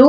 2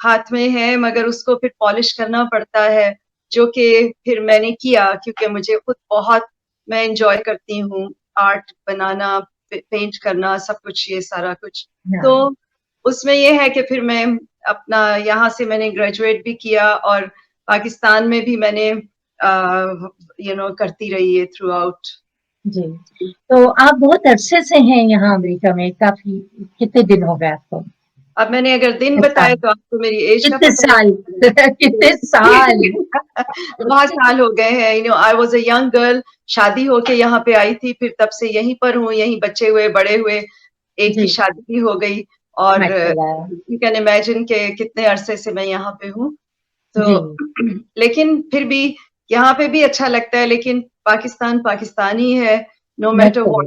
ہاتھ میں ہے مگر اس کو پھر پالش کرنا پڑتا ہے, جو کہ پھر میں نے کیا کیونکہ مجھے خود بہت, میں انجوائے کرتی ہوں آرٹ بنانا, پینٹ کرنا, سب کچھ یہ سارا کچھ. تو اس میں یہ ہے کہ پھر میں اپنا یہاں سے میں نے گریجویٹ بھی کیا اور پاکستان میں بھی میں نے کرتی رہی ہے تھرو آؤٹ. جی, تو آپ بہت عرصے سے ہیں یہاں امریکہ میں, کافی کتنے دن ہو گئے آپ کو؟ اب میں نے اگر دن بتائے تو آپ کو میری ایج کا کتنے پتہ سال کتنے سال بہت سال ہو گئے ہیں. I was a young girl, شادی ہو کے یہاں پہ آئی تھی, پھر تب سے یہیں پر ہوں, یہیں بچے ہوئے بڑے ہوئے, ایک کی شادی بھی ہو گئی, اور یو کین امیجن کہ کتنے عرصے سے میں یہاں پہ ہوں. تو لیکن پھر بھی یہاں پہ بھی اچھا لگتا ہے, لیکن پاکستان پاکستان ہی ہے, نو میٹر واٹ.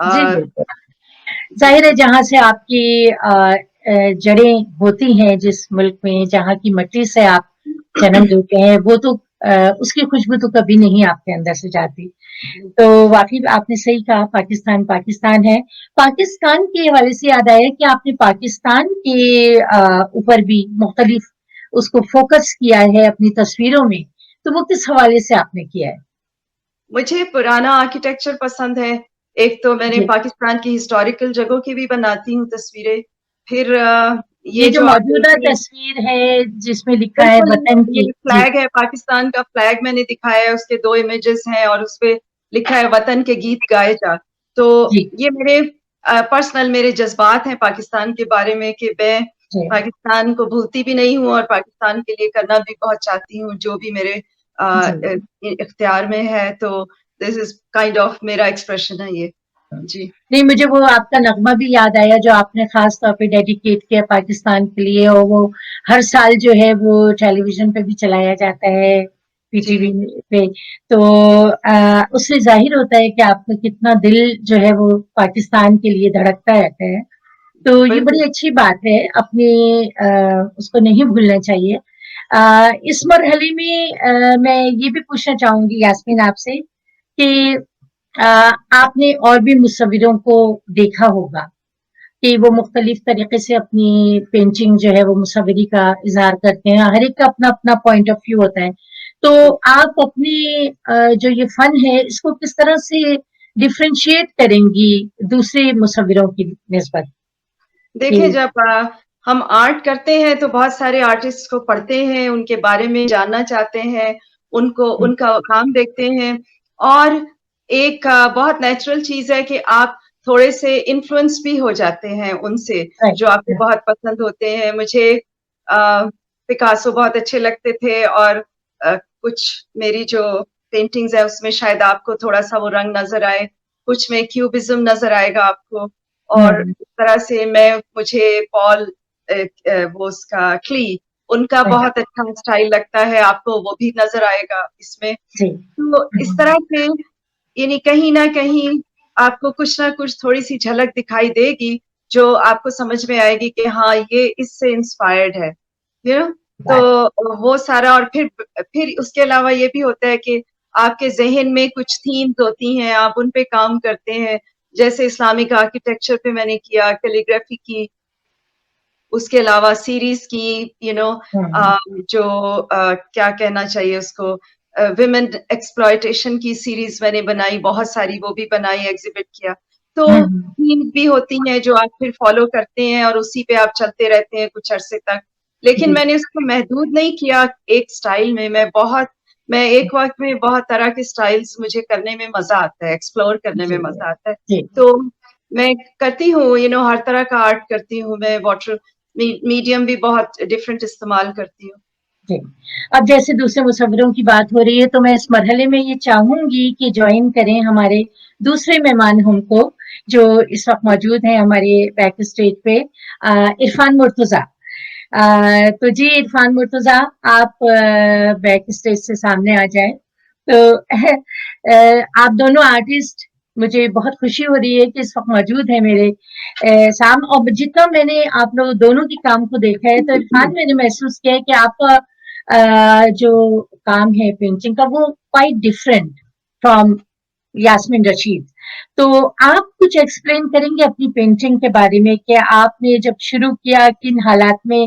جی بالکل, ظاہر ہے جہاں سے آپ کی جڑیں ہوتی ہیں, جس ملک میں جہاں کی مٹی سے آپ جنم لیتے ہیں, وہ تو اس کی خوشبو تو کبھی نہیں آپ کے اندر سے جاتی. تو واقعی آپ نے صحیح کہا, پاکستان پاکستان ہے. پاکستان کے حوالے سے یاد آیا کہ آپ نے پاکستان کے اوپر بھی مختلف اس کو فوکس کیا ہے اپنی تصویروں میں, تو وہ کس حوالے سے آپ نے کیا ہے؟ مجھے پرانا آرکیٹیکچر پسند ہے. ایک تو میں نے پاکستان کی ہسٹوریکل جگہوں کی بھی بناتی ہوں تصویریں. پھر یہ جو موجودہ تصویر ہے جس میں لکھا ہے وطن کی, فلیگ ہے, پاکستان کا فلیگ میں نے دکھایا ہے, اس کے 2 امیجز ہیں اور اس پہ لکھا ہے وطن کے گیت گائے جا. تو یہ میرے پرسنل میرے جذبات ہیں پاکستان کے بارے میں, کہ میں پاکستان کو بھولتی بھی نہیں ہوں اور پاکستان کے لیے کرنا بھی بہت چاہتی ہوں جو بھی میرے اختیار میں ہے. تو دس از کائنڈ آف میرا ایکسپریشن ہے یہ. جی نہیں, مجھے وہ آپ کا نغمہ بھی یاد آیا جو آپ نے خاص طور پہ ڈیڈیکیٹ کیا پاکستان کے لیے, اور وہ ہر سال جو ہے وہ ٹیلی ویژن پہ بھی چلایا جاتا ہے, پی ٹی وی پہ. تو اس سے ظاہر ہوتا ہے کہ آپ کا کتنا دل جو ہے وہ پاکستان کے لیے دھڑکتا رہتا ہے. تو یہ بڑی اچھی بات ہے, اپنی اس کو نہیں بھولنا چاہیے. اس مرحلے میں یہ بھی پوچھنا چاہوں گی یاسمین آپ سے کہ آپ نے اور بھی مصوروں کو دیکھا ہوگا کہ وہ مختلف طریقے سے اپنی پینٹنگ جو ہے وہ مصوری کا اظہار کرتے ہیں, ہر ایک کا اپنا اپنا پوائنٹ آف ویو ہوتا ہے. تو آپ اپنی جو یہ فن ہے اس کو کس طرح سے ڈفرینشیٹ کریں گی دوسرے مصوروں کی نسبت؟ دیکھیں, جب ہم آرٹ کرتے ہیں تو بہت سارے آرٹسٹ کو پڑھتے ہیں, ان کے بارے میں جاننا چاہتے ہیں, ان کا کام دیکھتے ہیں, اور ایک بہت نیچرل چیز ہے کہ آپ تھوڑے سے انفلوئنس بھی ہو جاتے ہیں ان سے جو آپ کو بہت پسند ہوتے ہیں. مجھے پکاسو بہت اچھے لگتے تھے, اور کچھ میری جو پینٹنگز ہے اس میں شاید آپ کو تھوڑا سا وہ رنگ نظر آئے, کچھ میں کیوبزم نظر آئے گا آپ کو, اور اس طرح سے مجھے پال وہ اس کا کلی, ان کا بہت اچھا اسٹائل لگتا ہے, آپ کو وہ بھی نظر آئے گا اس میں. تو اس طرح سے یعنی کہیں نہ کہیں آپ کو کچھ نہ کچھ تھوڑی سی جھلک دکھائی دے گی جو آپ کو سمجھ میں آئے گی کہ ہاں یہ اس سے انسپائرڈ ہے, تو وہ سارا. اور پھر اس کے علاوہ یہ بھی ہوتا ہے کہ آپ کے ذہن میں کچھ تھیمز ہوتی ہیں, آپ ان پہ کام کرتے ہیں. جیسے اسلامک آرکیٹیکچر پہ میں نے کیا, کیلیگرافی کی, اس کے علاوہ سیریز کی, جو کیا کہنا چاہیے اس کو, ویمن ایکسپلائٹیشن کی سیریز میں نے بنائی بہت ساری, وہ بھی بنائی, ایگزیبٹ کیا. تو تھیمز بھی ہوتی ہیں جو آپ پھر فالو کرتے ہیں اور اسی پہ آپ چلتے رہتے ہیں کچھ عرصے تک. لیکن میں نے اس کو محدود نہیں کیا ایک سٹائل میں. میں ایک وقت میں بہت طرح کے سٹائلز مجھے کرنے میں مزہ آتا ہے, ایکسپلور کرنے میں مزہ آتا ہے. تو میں کرتی ہوں ہر طرح کا آرٹ کرتی ہوں. میں واٹر میڈیم بھی بہت ڈفرینٹ استعمال کرتی ہوں. اب جیسے دوسرے مصوروں کی بات ہو رہی ہے تو میں اس مرحلے میں یہ چاہوں گی کہ جوائن کریں ہمارے دوسرے مہمان ہم کو جو اس وقت موجود ہیں ہمارے بیک اسٹیج پہ, عرفان مرتضیٰ. تو جی عرفان مرتضیٰ, آپ بیک اسٹیج سے سامنے آ جائیں. تو آپ دونوں آرٹسٹ, مجھے بہت خوشی ہو رہی ہے کہ اس وقت موجود ہے میرے سامنے. اور جتنا میں نے آپ لوگ دونوں کے کام کو دیکھا ہے تو عرفان میں نے محسوس کیا ہے کہ آپ کا جو کام ہے پینٹنگ کا وہ quite different from Yasmin Rashid. تو آپ کچھ ایکسپلین کریں گے اپنی پینٹنگ کے بارے میں کہ آپ نے جب شروع کیا کن حالات میں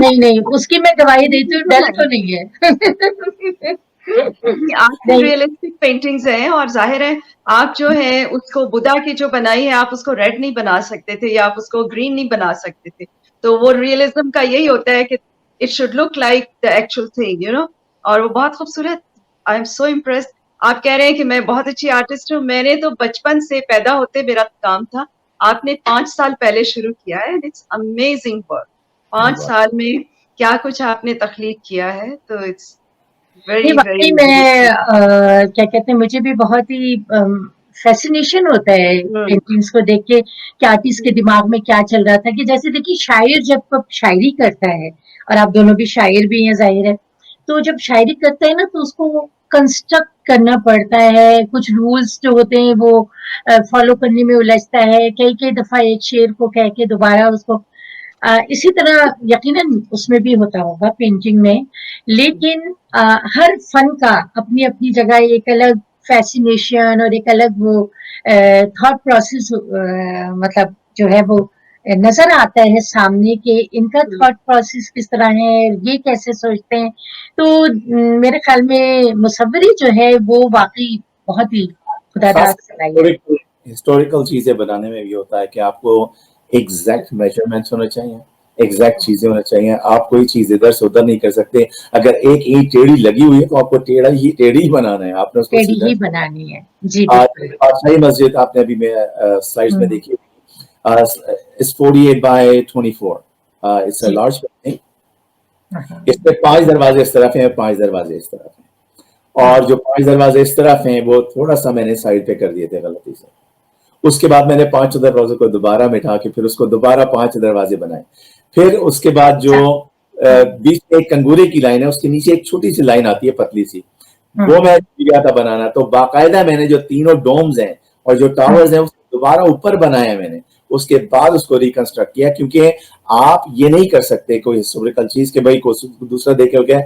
نہیں اس کی میں گواہی دیتی ہوں, ڈر تو نہیں ہے. آپ کی ریئلسٹک پینٹنگز ہیں, اور ظاہر ہے آپ جو ہیں اس کو بدھا کی جو بنائی ہے, آپ اس کو ریڈ نہیں بنا سکتے تھے یا آپ اس کو گرین نہیں بنا سکتے تھے. تو وہ ریئلزم کا یہی ہوتا ہے کہ it should look like the actual thing, you know. اور وہ بہت خوبصورت. I am so impressed. آپ کہہ رہے ہیں کہ میں بہت اچھی آرٹسٹ ہوں. میں نے تو بچپن سے پیدا ہوتے میرا کام تھا. آپ نے 5 سال پہلے شروع کیا ہے. It's amazing work. 5 سال میں کیا کچھ آپ نے تخلیق کیا ہے, تو اٹس نہیں واقعی میں کیا کہتے ہیں, مجھے بھی بہت ہی فیسینیشن ہوتا ہے پینٹنگز کو دیکھ کے کہ آرٹسٹ کے دماغ میں کیا چل رہا تھا. کہ جیسے دیکھیے شاعر جب شاعری کرتا ہے, اور آپ دونوں بھی شاعر بھی ہیں ظاہر ہے, تو جب شاعری کرتا ہے نا تو اس کو کنسٹرکٹ کرنا پڑتا ہے. کچھ رولز جو ہوتے ہیں وہ فالو کرنے میں الجھتا ہے. کئی دفعہ ایک شعر کو کہہ کے دوبارہ اس کو اسی طرح یقیناً اس میں بھی ہوتا ہوگا پینٹنگ میں. لیکن ہر فن کا اپنی اپنی جگہ ایک الگ فیسینیشن اور ایک الگ وہ تھاٹ پروسیس مطلب جو ہے وہ نظر آتا ہے سامنے کے ان کا تھاٹ پروسیس کس طرح ہے, یہ کیسے سوچتے ہیں. تو میرے خیال میں مصوری جو ہے وہ واقعی بہت ہی خدا داد صلاحیت. ہسٹوریکل چیزیں بنانے میں بھی ہوتا ہے کہ آپ کو ایگزیکٹ میجرمنٹس ہونے چاہیے, ایگزیکٹ چیزیں ہونا چاہیے. آپ کوئی چیز ادھر سے ادھر نہیں کر سکتے. اگر ایک اینٹ ٹیڑھی لگی ہوئی ہے تو آپ کو ٹیڑھی بنانا ہے, آپ نے اس کو ٹیڑھی سیدھا ہی بنانی ہے. جی اور بالکل. شاہی مسجد آپ نے ابھی میں سلائڈز میں دیکھی, it's 48 by 24. It's a G large building. اس میں 5 دروازے اس طرف ہیں, 5 دروازے اس طرف ہیں, اور جو 5 دروازے اس طرف ہیں وہ تھوڑا سا میں نے سائڈ پہ کر دیے تھے غلطی سے. اس کے بعد میں نے 5 دروازوں کو دوبارہ مٹا کے پھر اس کو دوبارہ 5 دروازے بنائے. پھر اس کے بعد جو بیچ میں ایک کنگورے کی لائن ہے, اس کے نیچے ایک چھوٹی سی لائن آتی ہے پتلی سی, وہ میں گیا تھا بنانا. تو باقاعدہ میں نے جو تینوں ڈومز ہیں اور جو ٹاورز ہیں اس کو دوبارہ اوپر بنایا میں نے. اس کے بعد اس کو ریکنسٹرکٹ کیا, کیونکہ آپ یہ نہیں کر سکتے کوئی ہسٹوریکل چیز کہ بھائی کوئی دوسرا دیکھے ہو گیا,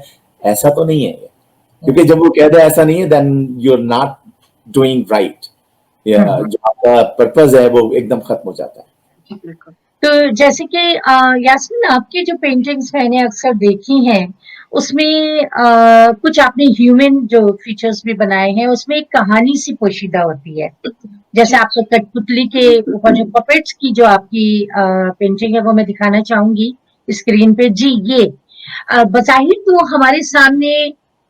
ایسا تو نہیں ہے یہ. کیونکہ جب وہ کہہ دے ایسا نہیں ہے then you are not doing right, جو آپ کا پرپز ہے وہ ایک دم ختم ہو جاتا ہے. تو جیسے کہ یاسمین آپ کی جو پینٹنگز میں نے اکثر دیکھی ہیں اس میں کچھ آپ نے ہیومن جو فیچرز بھی بنائے ہیں, اس میں ایک کہانی سی پوشیدہ ہوتی ہے. جیسے آپ کو کٹ پتلی کے اوپر جو پپیٹس کی جو آپ کی پینٹنگ ہے وہ میں دکھانا چاہوں گی اسکرین پہ. جی یہ بظاہر تو ہمارے سامنے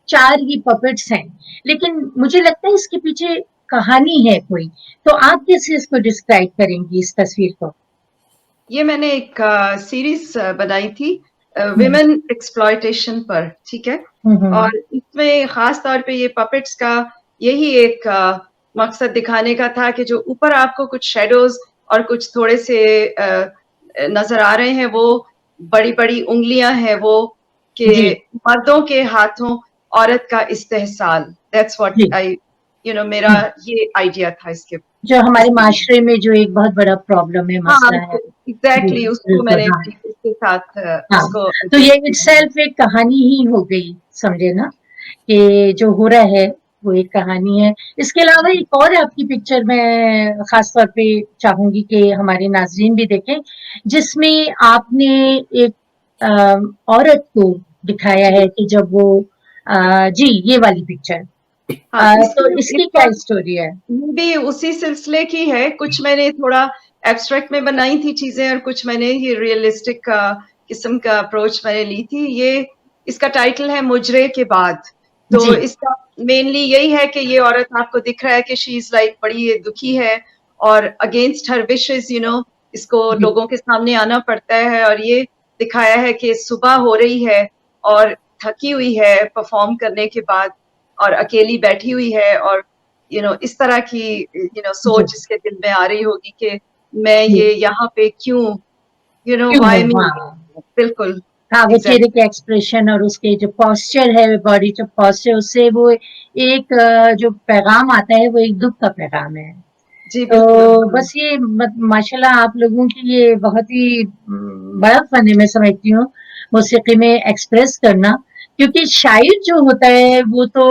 4 ہی پپیٹس ہیں, لیکن مجھے لگتا ہے اس کے پیچھے کہانی ہے کوئی. تو آپ کیسے اس کو ڈسکرائب کریں گی اس تصویر کو؟ یہ میں نے ایک سیریز بنائی تھی ویمن ایکسپلائٹیشن پر, ٹھیک ہے. اور اس میں خاص طور پہ یہ پپیٹس کا یہی ایک مقصد دکھانے کا تھا کہ جو اوپر آپ کو کچھ شیڈوز اور کچھ تھوڑے سے نظر آ رہے ہیں, وہ بڑی بڑی انگلیاں ہیں وہ کہ مردوں کے ہاتھوں عورت کا استحصال. That's what I you know میرا یہ آئیڈیا تھا اس کے, جو ہمارے معاشرے میں جو ایک بہت بڑا پرابلم ہے, مسئلہ ہے. ایگزیکٹلی اس کو میں نے اس کے ساتھ اس کو تو یہ اٹ سیلف ایک کہانی ہی ہو گئی, سمجھے نا, کہ جو ہو رہا ہے وہ ایک کہانی ہے. اس کے علاوہ ایک اور آپ کی پکچر میں خاص طور پہ چاہوں گی کہ ہمارے ناظرین بھی دیکھیں, جس میں آپ نے ایک عورت کو دکھایا ہے کہ جب وہ جی یہ والی پکچر, تو اس کی کیا اسٹوری ہے؟ بھی اسی سلسلے کی ہے. کچھ میں نے تھوڑا ایبسٹریکٹ میں بنائی تھی چیزیں, اور کچھ میں نے یہ ریئلسٹک قسم کا اپروچ میں نے لی تھی. یہ اس کا ٹائٹل ہے مجرے کے بعد. تو اس کا مینلی یہی ہے کہ یہ عورت آپ کو دکھ رہا ہے کہ شی از لائک بڑی دکھی ہے, اور against her wishes you know اس کو لوگوں کے سامنے آنا پڑتا ہے. اور یہ دکھایا ہے کہ صبح ہو رہی ہے اور تھکی ہوئی ہے پرفارم کرنے کے بعد, اور اکیلی بیٹھی ہوئی ہے, اور یو نو اس طرح کی یو نو سوچ اس کے دل میں آ رہی ہوگی کہ میں یہ یہاں پہ کیوں, یو نو وائی می. بالکل ہاں, وہ چہرے کے ایکسپریشن اور اس کے جو پوسچر ہے, باڈی جو پوسچر, اس سے وہ ایک جو پیغام آتا ہے وہ ایک دکھ کا پیغام ہے. تو بس یہ ماشاءاللہ آپ لوگوں کی یہ بہت ہی بڑا فن ہے, میں سمجھتی ہوں موسیقی میں ایکسپریس کرنا. کیونکہ شاعر جو ہوتا ہے وہ تو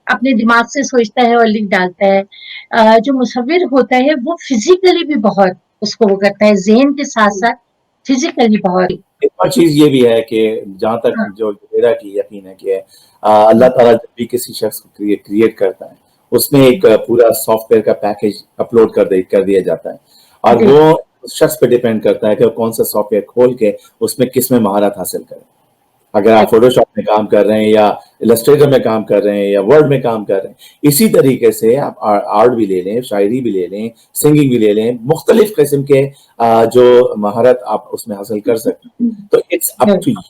اپنے دماغ سے سوچتا ہے اور لکھ ڈالتا ہے, جو مصور ہوتا ہے وہ فزیکلی بھی بہت اس کو وہ کرتا ہے, ذہن کے ساتھ ساتھ فزیکلی بہت ایک اور چیز یہ بھی ہے کہ جہاں تک ہاں جو میرا کی یقین ہے کہ اللہ تعالیٰ جب بھی کسی شخص کو کریٹ کرتا ہے اس میں ایک پورا سافٹ ویئر کا پیکیج اپلوڈ کر دیا جاتا ہے، اور جی وہ اس شخص پہ ڈیپینڈ کرتا ہے کہ وہ کون سا سافٹ ویئر کھول کے اس میں کس میں مہارت حاصل کرے. اگر آپ فوٹو شاپ میں کام کر رہے ہیں یا السٹریٹر میں کام کر رہے ہیں یا ورڈ میں کام کر رہے ہیں، اسی طریقے سے آپ آرٹ بھی لے لیں، شاعری بھی لے لیں، سنگنگ بھی لے لیں، مختلف قسم کے جو مہارت آپ اس میں حاصل کر سکتے ہیں. تو اٹس اپ ٹو یو،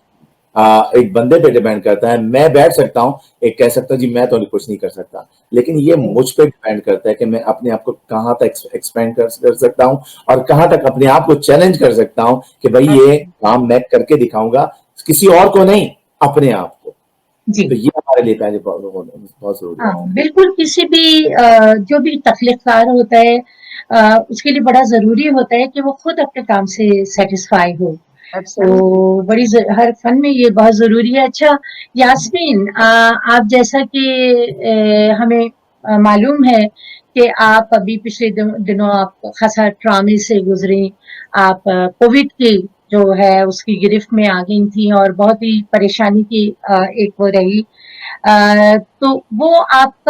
ایک بندے پہ ڈیپینڈ کرتا ہے. میں بیٹھ سکتا ہوں ایک کہہ سکتا ہوں جی میں تو کچھ نہیں کر سکتا، لیکن یہ مجھ پہ ڈیپینڈ کرتا ہے کہ میں اپنے آپ کو کہاں تک ایکسپینڈ کر سکتا ہوں اور کہاں تک اپنے آپ کو چیلنج کر سکتا ہوں کہ بھائی یہ کام میں کر کے دکھاؤں گا، کسی اور کو نہیں، اپنے آپ کو. جی تو یہ ہمارے لیے پہلے بہت ضروری ہاں ہے. بالکل. کسی بھی جو بھی تخلیق کار ہوتا ہے اس کے لیے بڑا ضروری ہوتا ہے کہ وہ خود اپنے کام سے سیٹسفائی ہو. تو بڑی ہر فن میں یہ بہت ضروری ہے. اچھا یاسمین، آپ جیسا کہ ہمیں معلوم ہے کہ آپ ابھی پچھلے دنوں آپ خاصا ٹرامے سے گزرے، آپ کووڈ کی جو ہے اس کی گرفت میں آ گئی تھیں اور بہت ہی پریشانی کی ایک وہ رہی. تو وہ آپ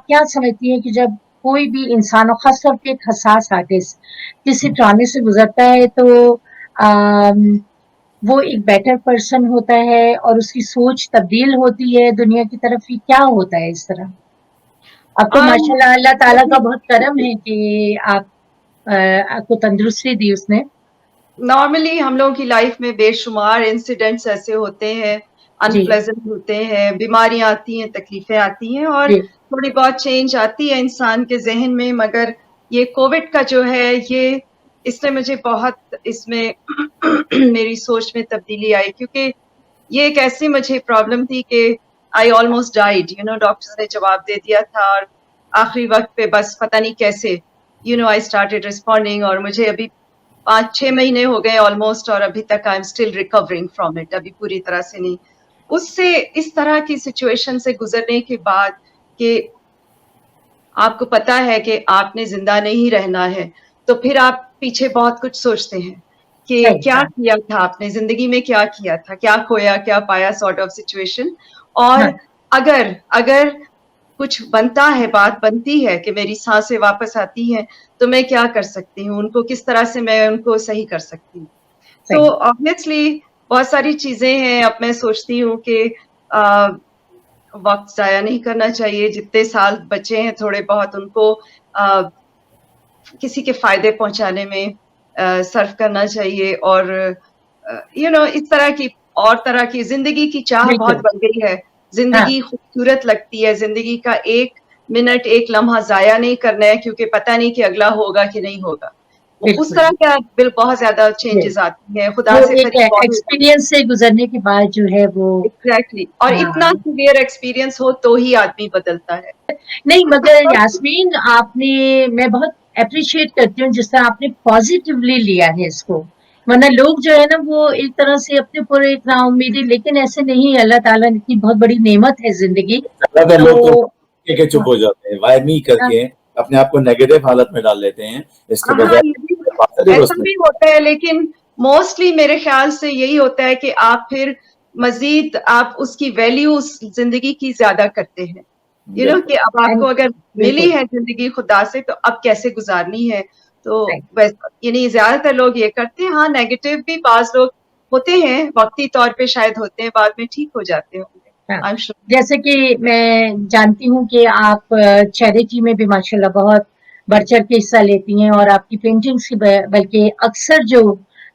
کیا سمجھتی ہیں کہ جب کوئی بھی انسان اور خاص طور پہ ایک حساس آرٹسٹ کسی ٹرانے سے گزرتا ہے تو وہ ایک بیٹر پرسن ہوتا ہے اور اس کی سوچ تبدیل ہوتی ہے دنیا کی طرف، ہی کیا ہوتا ہے اس طرح؟ اب تو ماشاءاللہ اللہ تعالیٰ کا بہت کرم ہے کہ آپ کو تندرستی دی اس نے. نارملی ہم لوگوں کی لائف میں بے شمار انسیڈنٹس ایسے ہوتے ہیں، انپلیزنٹ ہوتے ہیں، بیماریاں آتی ہیں، تکلیفیں آتی ہیں، اور تھوڑی بہت چینج آتی ہے انسان کے ذہن میں. مگر یہ کووڈ کا جو ہے یہ اس نے مجھے بہت اس میں میری سوچ میں تبدیلی آئی، کیونکہ یہ ایک ایسی مجھے پرابلم تھی کہ آئی آلموسٹ ڈائیڈ، ڈاکٹرز نے جواب دے دیا تھا، اور آخری وقت پہ بس پتہ نہیں کیسے آئی اسٹارٹیڈ ریسپونڈنگ، اور مجھے ابھی 5-6 مہینے ہو گئے آلموسٹ، اور ابھی تک I am still recovering from it, ابھی پوری طرح سے نہیں. اس سے اس طرح کی سچویشن سے گزرنے کے بعد کہ آپ کو پتا ہے کہ آپ نے زندہ نہیں رہنا ہے، تو پھر آپ پیچھے بہت کچھ سوچتے ہیں کہ کیا کیا تھا آپ نے زندگی میں، کیا کیا تھا، کیا کھویا کیا پایا سارٹ آف سچویشن. اور اگر کچھ بنتا ہے، بات بنتی ہے کہ میری سانسیں واپس آتی ہیں تو میں کیا کر سکتی ہوں، ان کو کس طرح سے میں ان کو صحیح کر سکتی ہوں. تو obviously بہت ساری چیزیں ہیں. اب میں سوچتی ہوں کہ وقت ضائع نہیں کرنا چاہیے، جتنے سال بچے ہیں تھوڑے بہت ان کو کسی کے فائدے پہنچانے میں صرف کرنا چاہیے. اور اس طرح کی اور طرح کی زندگی کی چاہ بہت بڑھ گئی ہے. زندگی خوبصورت لگتی ہے، زندگی کا ایک منٹ ایک لمحہ ضائع نہیں کرنا ہے، کیونکہ پتہ نہیں کہ اگلا ہوگا کہ نہیں ہوگا. اس طرح کا بہت زیادہ چینجز آتی ہیں. خدا سے ایکسپیرینس سے گزرنے کے بعد جو ہے وہ ایگزیکٹلی، اور اتنا سیویئر ایکسپیرینس ہو تو ہی آدمی بدلتا ہے. نہیں مگر یاسمین میں بہت اپریشیٹ کرتی ہوں جس طرح آپ نے پازیٹیولی لیا ہے اس کو، ورنہ لوگ جو ہے نا وہ ایک طرح سے اپنے پورے اتنا امیدی، لیکن ایسے نہیں. اللہ تعالیٰ کی بہت بڑی نعمت ہے زندگی. کہ چپ ہو جاتے ہیں، وائر نہیں کر کے اپنے آپ کو نیگیٹو حالت میں ڈال لیتے ہیں. اس کے بجائے ایسا بھی ہوتا ہے، لیکن موسٹلی میرے خیال سے یہی ہوتا ہے کہ آپ پھر مزید آپ اس کی ویلیو زندگی کی زیادہ کرتے ہیں. کہ اب آپ کو اگر ملی ہے زندگی خدا سے تو اب کیسے گزارنی ہے. تو زیادہ تر لوگ یہ کرتے ہیں. ہاں نیگیٹو بھی بعض لوگ ہوتے ہیں، وقتی طور پہ شاید ہوتے ہیں، بعد میں ٹھیک ہو جاتے ہوں گے. جیسے کہ میں جانتی ہوں کہ آپ چیریٹی میں بھی ماشاءاللہ بہت بڑھ چڑھ کے حصہ لیتی ہیں، اور آپ کی پینٹنگس کی بلکہ اکثر جو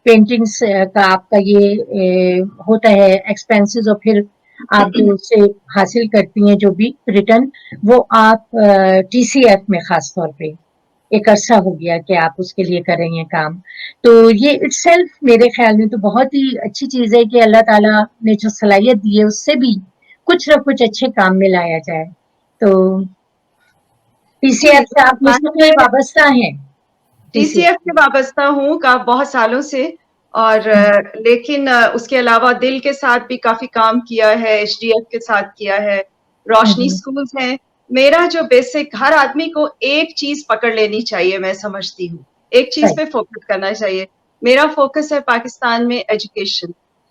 پینٹنگس کا آپ کا یہ ہوتا ہے ایکسپینسز، اور پھر آپ جو اس سے حاصل کرتی ہیں جو بھی ریٹرن، وہ آپ ٹی سی ایف میں خاص طور پہ ایک عرصہ ہو گیا کہ آپ اس کے لیے کر رہی ہیں کام. تو یہ اٹ سیلف میرے خیال میں تو بہت ہی اچھی چیز ہے کہ اللہ تعالیٰ نے جو صلاحیت دی ہے اس سے بھی کچھ نہ کچھ اچھے کام میں لایا جائے. تو ٹی سی ایف سے آپ مستقل وابستہ ہیں؟ ٹی سی ایف سے وابستہ ہوں بہت سالوں سے، اور لیکن اس کے علاوہ دل کے ساتھ بھی کافی کام کیا ہے، ایچ ڈی ایف کے ساتھ کیا ہے، روشنی سکولز ہیں. میرا جو بیسک، ہر آدمی کو ایک چیز پکڑ لینی چاہیے، میں سمجھتی ہوں ایک چیز پہ فوکس کرنا چاہیے. میرا فوکس ہے پاکستان میں ایجوکیشن.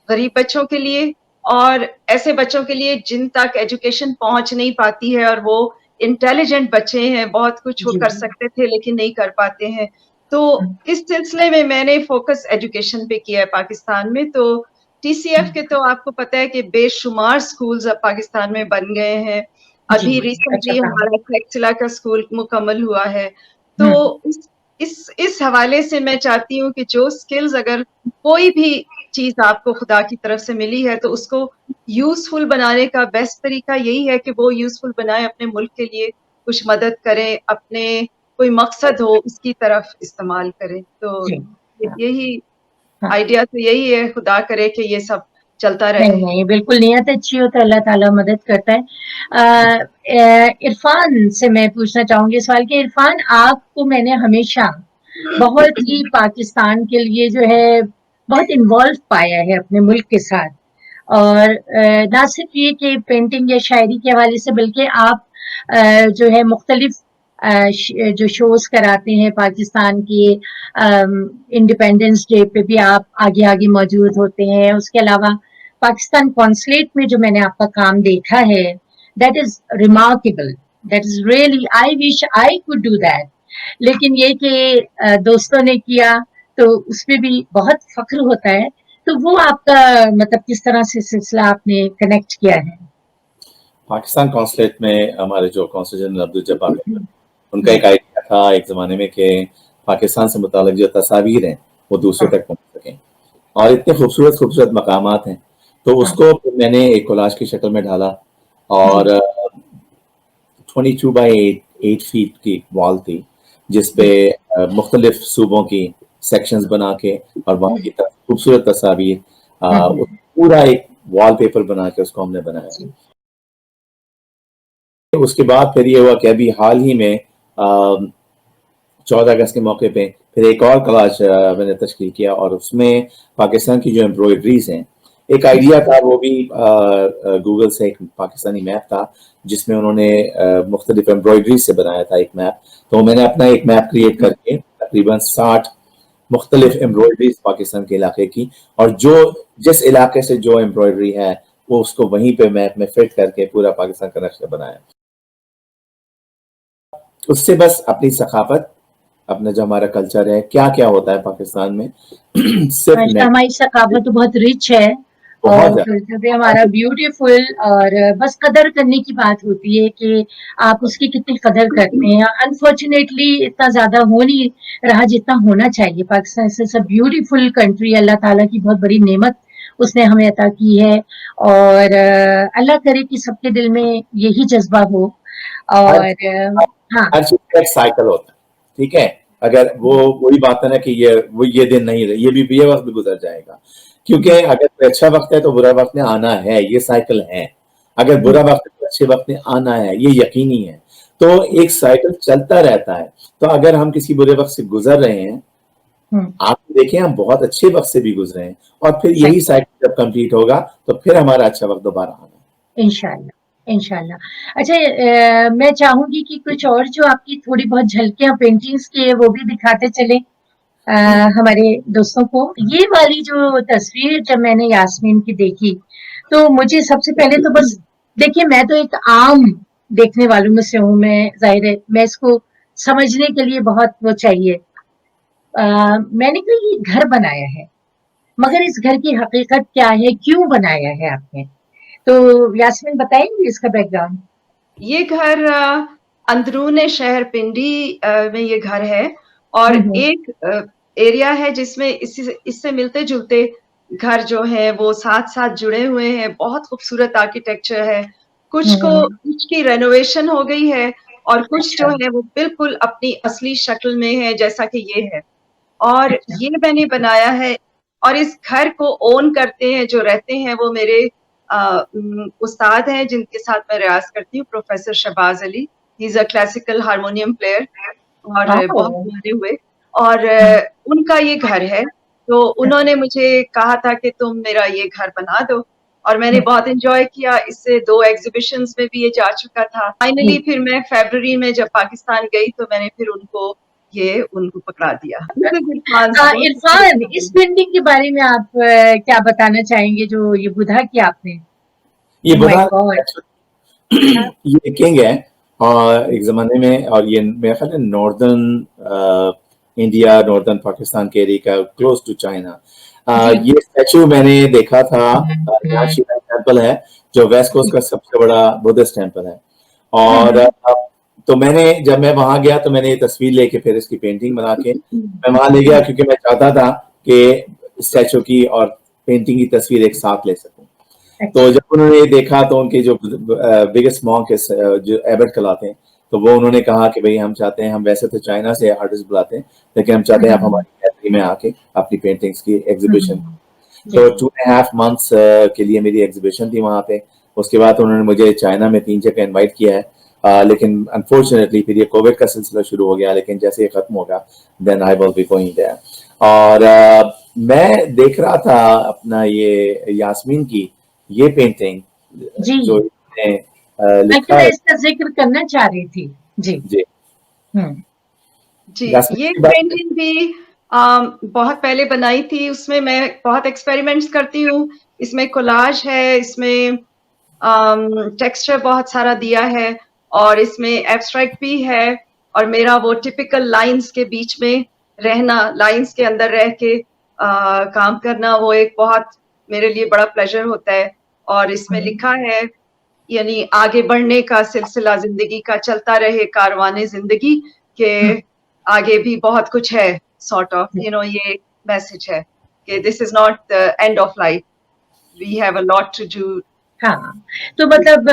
غریب بچوں کے لیے اور ایسے بچوں کے لیے جن تک ایجوکیشن پہنچ نہیں پاتی ہے اور وہ انٹیلیجنٹ بچے ہیں, بہت کچھ وہ کر سکتے تھے لیکن نہیں کر پاتے ہیں. تو اس سلسلے میں نے فوکس ایجوکیشن پہ کیا ہے پاکستان میں. تو ٹی سی ایف کے تو آپ کو پتا ہے کہ بے شمار سکولز اب پاکستان میں بن گئے ہیں. ابھی ریسنٹلی ہمارا کھیکسلا کا سکول مکمل ہوا ہے. تو اس حوالے سے میں چاہتی ہوں کہ جو سکلز اگر کوئی بھی چیز آپ کو خدا کی طرف سے ملی ہے تو اس کو یوزفل بنانے کا بیسٹ طریقہ یہی ہے کہ وہ یوزفل بنائے, اپنے ملک کے لیے کچھ مدد کریں, اپنے کوئی مقصد ہو اس کی طرف استعمال کریں. تو یہی آئیڈیا تو یہی ہے, خدا کرے کہ یہ سب چلتا رہے. نہیں بالکل نیت اچھی ہو تو اللہ تعالیٰ مدد کرتا ہے. عرفان سے میں پوچھنا چاہوں گی سوال کہ عرفان, آپ کو میں نے ہمیشہ بہت ہی پاکستان کے لیے جو ہے بہت انوالو پایا ہے اپنے ملک کے ساتھ, اور نہ صرف یہ کہ پینٹنگ یا شاعری کے حوالے سے بلکہ آپ جو ہے مختلف جو شوز کراتے ہیں پاکستان کی, انڈیپینڈنس ڈے پہ بھی آپ آگے آگے موجود ہوتے ہیں. اس کے علاوہ پاکستان کونسلیٹ میں جو میں نے آپ کا کام دیکھا ہے, that is remarkable, that is really, I wish I could do that. لیکن یہ کہ دوستوں نے کیا تو اس پہ بھی بہت فخر ہوتا ہے. تو وہ آپ کا مطلب کس طرح سے سلسلہ آپ نے کنیکٹ کیا ہے؟ پاکستان کونسلیٹ میں ہمارے جو کونسل جنرل عبدالجبار ان کا ایک آئیڈیا تھا ایک زمانے میں کہ پاکستان سے متعلق جو تصاویر ہیں وہ دوسرے تک پہنچ سکیں, اور اتنے خوبصورت مقامات ہیں. تو اس کو میں نے ایک کولاج کی شکل میں ڈالا, اور 22x8 فیٹ کی وال تھی جس پہ مختلف صوبوں کی سیکشنز بنا کے اور وہاں کی خوبصورت تصاویر, پورا ایک وال پیپر بنا کے اس کو ہم نے بنایا. اس کے بعد پھر یہ ہوا کہ ابھی حال ہی میں 14 اگست کے موقع پہ پھر ایک اور کلاش میں نے تشکیل کیا, اور اس میں پاکستان کی جو ایمبرائڈریز ہیں, ایک آئیڈیا تھا وہ بھی گوگل سے, ایک پاکستانی میپ تھا جس میں انہوں نے مختلف ایمبرائڈریز سے بنایا تھا ایک میپ. تو میں نے اپنا ایک میپ کریٹ کر کے تقریباً 60 مختلف ایمبرائڈریز پاکستان کے علاقے کی, اور جو جس علاقے سے جو ایمبرائڈری ہے وہ اس کو وہیں پہ میپ میں فٹ کر کے پورا پاکستان کا نقشہ بنایا. اس سے بس اپنی ثقافت, اپنا جو ہمارا کلچر ہے, کیا کیا ہوتا ہے پاکستان میں, صرف ہماری ثقافت تو بہت رچ ہے اور کلچر بھی ہمارا بیوٹیفل, اور بس قدر کرنے کی بات ہوتی ہے کہ آپ اس کی کتنی قدر کرتے ہیں. انفارچونیٹلی اتنا زیادہ ہو نہیں رہا جتنا ہونا چاہیے. پاکستان سے بیوٹیفل کنٹری, اللہ تعالیٰ کی بہت بڑی نعمت اس نے ہمیں عطا کی ہے, اور اللہ کرے کہ سب کے دل میں یہی جذبہ ہو. اور ہر چیز کا ایک سائیکل ہوتا ہے, ٹھیک ہے. اگر وہی بات ہے نا کہ یہ دن نہیں رہے, یہ وقت بھی گزر جائے گا, کیونکہ اگر کوئی اچھا وقت ہے تو برا وقت نے آنا ہے, یہ سائیکل ہے. اگر برا وقت ہے تو اچھے وقت نے آنا ہے, یہ یقینی ہے. تو ایک سائیکل چلتا رہتا ہے. تو اگر ہم کسی برے وقت سے گزر رہے ہیں, آپ دیکھیں ہم بہت اچھے وقت سے بھی گزرے ہیں, اور پھر یہی سائیکل جب کمپلیٹ ہوگا تو پھر ہمارا اچھا وقت دوبارہ آنا ہے انشاءاللہ. اچھا, میں چاہوں گی کہ کچھ اور جو آپ کی تھوڑی بہت جھلکیاں پینٹنگز کی وہ بھی دکھاتے چلیں ہمارے دوستوں کو. یہ والی جو تصویر جب میں نے یاسمین کی دیکھی تو مجھے سب سے پہلے تو بس دیکھیے, میں تو ایک عام دیکھنے والوں میں سے ہوں, میں ظاہر ہے میں اس کو سمجھنے کے لیے بہت وہ چاہیے. میں نے کہا یہ گھر بنایا ہے, مگر اس گھر کی حقیقت کیا ہے, کیوں بنایا ہے آپ نے؟ تو یاسمین بتائیں گی اس کا بیک گراؤنڈ. یہ گھر اندرون شہر پنڈی میں یہ گھر ہے, اور ایک ایریا ہے جس میں اس سے ملتے جلتے گھر جو ہیں وہ ساتھ ساتھ جڑے ہوئے ہیں. بہت خوبصورت آرکیٹیکچر ہے. کچھ کی رینوویشن ہو گئی ہے, اور کچھ جو ہے وہ بالکل اپنی اصلی شکل میں ہے جیسا کہ یہ ہے. اور یہ میں نے بنایا ہے, اور اس گھر کو اون کرتے ہیں, جو رہتے ہیں وہ میرے استاد ہیں جن کے ساتھ میں ریاض کرتی ہوں, professor Shahbaz Ali. He is a classical harmonium player اور بہت مانے ہوئے, اور ان کا یہ گھر ہے. تو انہوں نے مجھے کہا تھا کہ تم میرا یہ گھر بنا دو, اور میں نے بہت انجوائے کیا. اس سے 2 ایگزیبیشنز میں بھی یہ جا چکا تھا. فائنلی پھر میں فیبرری میں جب پاکستان گئی تو میں نے پھر ان کو یہ ان کو پکڑا دیا. عرفان, اس پینٹنگ کے بارے میں آپ کیا بتانا چاہیں گے جو یہ بدھا کیا آپ نے؟ یہ بدھا یہ کنگ ہے اور ایک زمانے میں, اور یہ میرا خیال ہے ناردرن انڈیا, ناردرن پاکستان کے ایریا کا, کلوز ٹو چائنا. یہ اسٹیچو میں نے دیکھا تھا, یہاں شیوا ٹیمپل ہے جو ویسٹ کوسٹ کا سب سے بڑا بدھسٹ ٹیمپل ہے, اور تو میں نے جب میں وہاں گیا تو میں نے یہ تصویر لے کے پھر اس کی پینٹنگ بنا کے میں وہاں لے گیا, کیونکہ میں چاہتا تھا کہ اسٹیچو کی اور پینٹنگ کی تصویر ایک ساتھ لے سکوں. تو جب انہوں نے یہ دیکھا تو ان کے جو بگیسٹ مونک جو ایبٹ کہلاتے ہیں, تو وہ انہوں نے کہا کہ بھئی ہم چاہتے ہیں, ہم ویسے تو چائنا سے آرٹسٹ بلاتے ہیں لیکن ہم چاہتے ہیں آپ ہماری گیلری میں آ کے اپنی پینٹنگس کی ایگزیبیشن. تو 2.5 months کے لیے میری ایگزیبیشن تھی وہاں پہ. اس کے بعد انہوں نے مجھے چائنا میں 3 جگہ انوائٹ کیا ہے, لیکن انفارچونیٹلی پھر یہ کووڈ کا سلسلہ شروع ہو گیا, لیکن جیسے یہ ختم ہوگا دین آئی ول بی گوئنگ دیئر. اور میں دیکھ رہا تھا اپنا یہ یاسمین کی یہ پینٹنگ جو لکھا ہے, اس کا ذکر کرنا چاہ رہی تھی. جی جی, یہ پینٹنگ بھی بہت پہلے بنائی تھی. اس میں میں بہت ایکسپیریمنٹس کرتی ہوں. اس میں کولاج ہے, اس میں ٹیکسچر بہت سارا دیا ہے, اور اس میں ایبسٹریکٹ بھی ہے, اور میرا وہ ٹپیکل لائنز کے بیچ میں رہنا, لائنز کے اندر رہ کے کام کرنا, وہ ایک بہت میرے لیے بڑا پلیزر ہوتا ہے. اور اس میں لکھا ہے یعنی آگے بڑھنے کا سلسلہ زندگی کا چلتا رہے, کاروانے زندگی کے آگے بھی بہت کچھ ہے, سارٹ آف یہ میسج ہے کہ this is not the end of life, we have a lot to do. ہاں, تو مطلب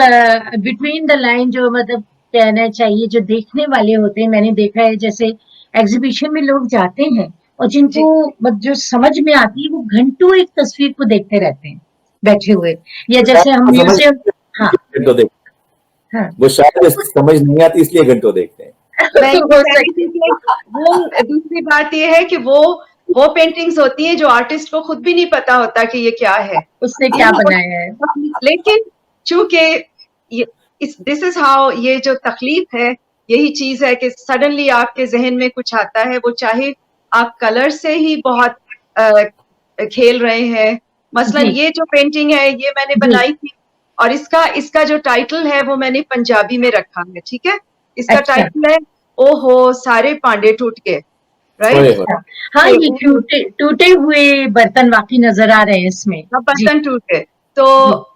بٹوین دا لائن جو مطلب کہنا چاہیے, جو دیکھنے والے ہوتے ہیں, میں نے دیکھا ہے جیسے ایگزیبیشن میں لوگ جاتے ہیں اور جن کو جو سمجھ میں آتی ہے وہ گھنٹوں ایک تصویر کو دیکھتے رہتے ہیں بیٹھے ہوئے, یا جیسے ہم میوزیم. ہاں, وہ شاید سمجھ نہیں آتی اس لیے گھنٹوں دیکھتے ہیں. دوسری بات یہ ہے کہ وہ پینٹنگز ہوتی ہیں جو آرٹسٹ کو خود بھی نہیں پتا ہوتا کہ یہ کیا ہے, اس نے کیا بنایا ہے, لیکن چونکہ دس از ہاؤ, یہ جو تخلیق ہے یہی چیز ہے کہ سڈنلی آپ کے ذہن میں کچھ آتا ہے, وہ چاہے آپ کلر سے ہی بہت کھیل رہے ہیں. مثلا یہ جو پینٹنگ ہے یہ میں نے بنائی تھی, اور اس کا جو ٹائٹل ہے وہ میں نے پنجابی میں رکھا ہے. ٹھیک ہے, اس کا ٹائٹل ہے او ہو سارے پانڈے ٹوٹ گئے. رائٹ, ہاں, یہ ٹوٹے ہوئے برتن واقعی نظر آ رہے ہیں اس میں, برتن ٹوٹے. تو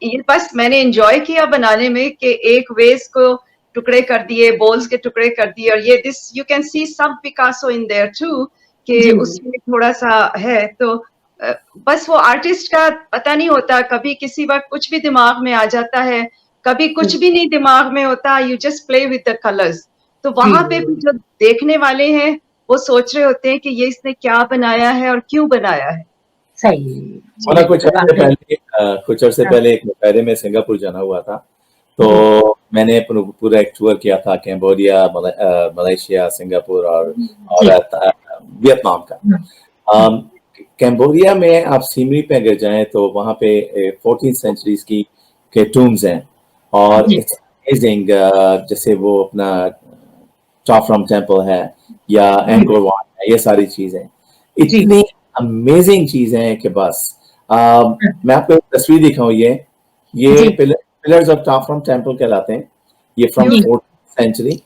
یہ بس میں نے انجوائے کیا بنانے میں کہ ایک ویز کو ٹکڑے کر دیے, بولز کے ٹکڑے کر دیے, اور یہ this you can see some Picasso in there too, کہ اس میں تھوڑا سا ہے. تو بس وہ آرٹسٹ کا پتہ نہیں ہوتا, کبھی کسی وقت کچھ بھی دماغ میں آ جاتا ہے, کبھی کچھ بھی نہیں دماغ میں ہوتا, you just play with the colours. تو وہاں پہ بھی جو دیکھنے والے ہیں وہ سوچ رہے ہوتے ہیں کہ یہ اس نے کیا بنایا ہے اور کیوں بنایا ہے. کچھ عرصے پہلے ایک مشاعرے میں سنگاپور جانا ہوا تھا, تو میں نے پورا ایک ٹور کیا تھا کیمبوڈیا, ملیشیا, سنگاپور اور ویتنام کا. کیمبوڈیا میں آپ سیمری پہ اگر جائیں تو وہاں پہ 14th century کے ٹومز ہیں, اور امیزنگ, جیسے وہ اپنا ٹافرم ٹیمپل ہے یا اینکور وات ہے, یہ ساری چیزیں اتنی امیزنگ چیزیں ہیں کہ بس. میں آپ کو ایک تصویر دکھاؤں, یہ پلرز آف ٹافرم ٹیمپل کہلاتے ہیں, یہ فرام 14th century.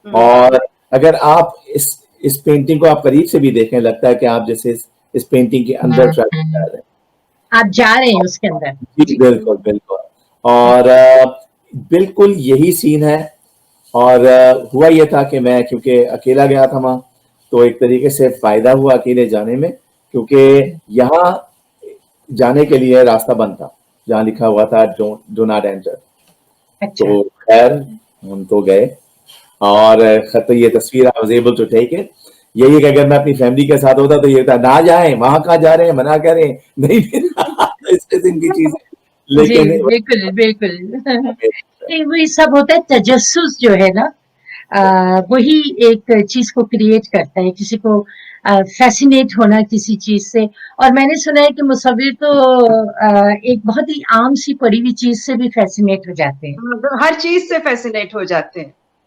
اور اگر آپ اس پینٹنگ کو آپ قریب سے بھی دیکھیں, لگتا ہے کہ آپ جیسے اس پینٹنگ کے اندر ٹریول کر رہے ہیں, آپ جا رہے ہیں اس کے اندر. جی بالکل بالکل, اور بالکل یہی سین ہے. اور ہوا یہ تھا کہ میں کیونکہ اکیلا گیا تھا وہاں, تو ایک طریقے سے فائدہ ہوا اکیلے جانے میں, کیونکہ یہاں جانے کے لیے راستہ بند تھا جہاں لکھا ہوا تھا ڈو ناٹ انٹر. تو خیر ہم تو گئے, اور یہ تصویر I was able to take it. یہی کہ اگر میں اپنی فیملی کے ساتھ ہوتا تو یہ تھا نہ جائیں, وہاں کہاں جا رہے ہیں, منع کریں, نہیں اس قسم کی چیزیں. لیکن بالکل بالکل وہی سب ہوتا ہے, تجسس جو ہے نا وہی ایک چیز کو کریٹ کرتا ہے, کسی کو فیسینیٹ ہونا کسی چیز سے. اور میں نے سنا ہے کہ مصور تو ایک بہت ہی عام سی پڑی ہوئی چیز سے بھی فیسینیٹ ہو جاتے ہیں, ہر چیز سے فیسینیٹ ہو جاتے ہیں.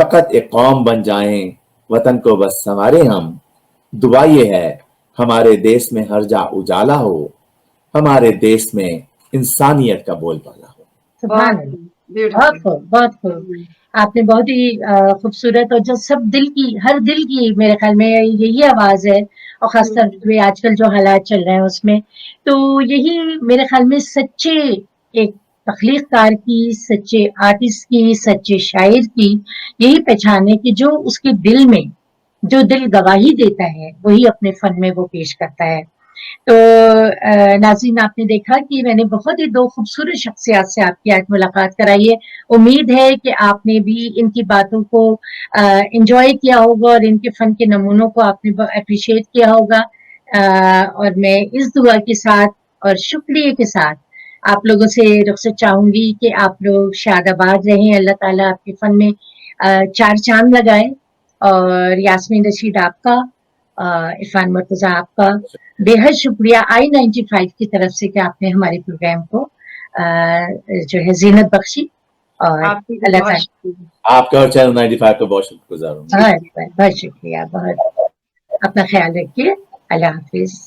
فقط ایک قوم بن جائیں وطن کو بس سنوارے ہم. دعا یہ ہے ہمارے دیس میں ہر جا اجالا ہو, ہمارے دیس میں انسانیت کا بول بالا ہو. سبحان اللہ, بہت خوب, بہت خوب. آپ نے بہت ہی خوبصورت اور جو سب دل کی, ہر دل کی میرے خیال میں یہی آواز ہے, اور خاص طور پہ آج کل جو حالات چل رہے ہیں اس میں, تو یہی میرے خیال میں سچے ایک تخلیق کار کی, سچے آرٹسٹ کی, سچے شاعر کی یہی پہچان ہے کہ جو اس کے دل میں جو دل گواہی دیتا ہے وہی اپنے فن میں وہ پیش کرتا ہے. تو ناظرین, آپ نے دیکھا کہ میں نے بہت ہی دو خوبصورت شخصیات سے آپ کی آج ملاقات کرائی ہے. امید ہے کہ آپ نے بھی ان کی باتوں کو انجوائے کیا ہوگا اور ان کے فن کے نمونوں کو آپ نے اپریشیٹ کیا ہوگا. اور میں اس دعا کے ساتھ اور شکریہ کے ساتھ آپ لوگوں سے رخصت چاہوں گی کہ آپ لوگ شاد آباد رہیں, اللہ تعالیٰ آپ کے فن میں چار چاند لگائے. اور یاسمین رشید آپ کا, عرفان مرتضیٰ آپ کا بے حد شکریہ I-95 کی طرف سے کہ آپ نے ہمارے پروگرام کو جو ہے زینت بخشی. اور اللہ تعالیٰ آپ کا اور چینل 95 کا بہت شکر گزار ہوں. بہت شکریہ, بہت. اپنا خیال رکھیے. اللہ حافظ.